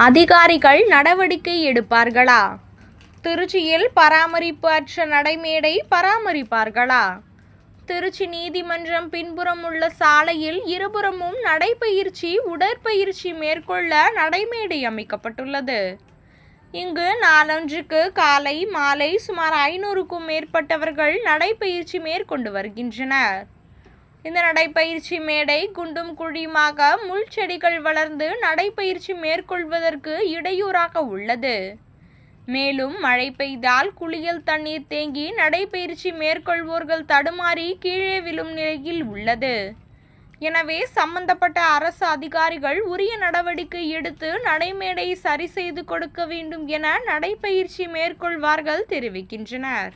அதிகாரிகள் நடவடிக்கை எடுப்பார்களா? திருச்சியில் பராமரிப்பு அற்ற நடைமேடை பராமரிப்பார்களா? திருச்சி நீதிமன்றம் பின்புறம் உள்ள சாலையில் இருபுறமும் நடைபயிற்சி உடற்பயிற்சி மேற்கொள்ள நடைமேடை அமைக்கப்பட்டுள்ளது. இங்கு நாளொன்றுக்கு காலை மாலை சுமார் 500க்கும் மேற்பட்டவர்கள் நடைபயிற்சி மேற்கொண்டு வருகின்றனர். இந்த நடைபயிற்சி மேடை குண்டும் குழியுமாக முள் செடிகள் வளர்ந்து நடைபயிற்சி மேற்கொள்வதற்கு இடையூறாக உள்ளது. மேலும் மழை பெய்தால் குளியல் தண்ணீர் தேங்கி நடைபயிற்சி மேற்கொள்வோர்கள் தடுமாறி கீழே விழும் நிலையில் உள்ளது. எனவே சம்பந்தப்பட்ட அரசு அதிகாரிகள் உரிய நடவடிக்கை எடுத்து நடைமேடை சரி செய்து கொடுக்க வேண்டும் என நடைபயிற்சி மேற்கொள்வார்கள் தெரிவிக்கின்றனர்.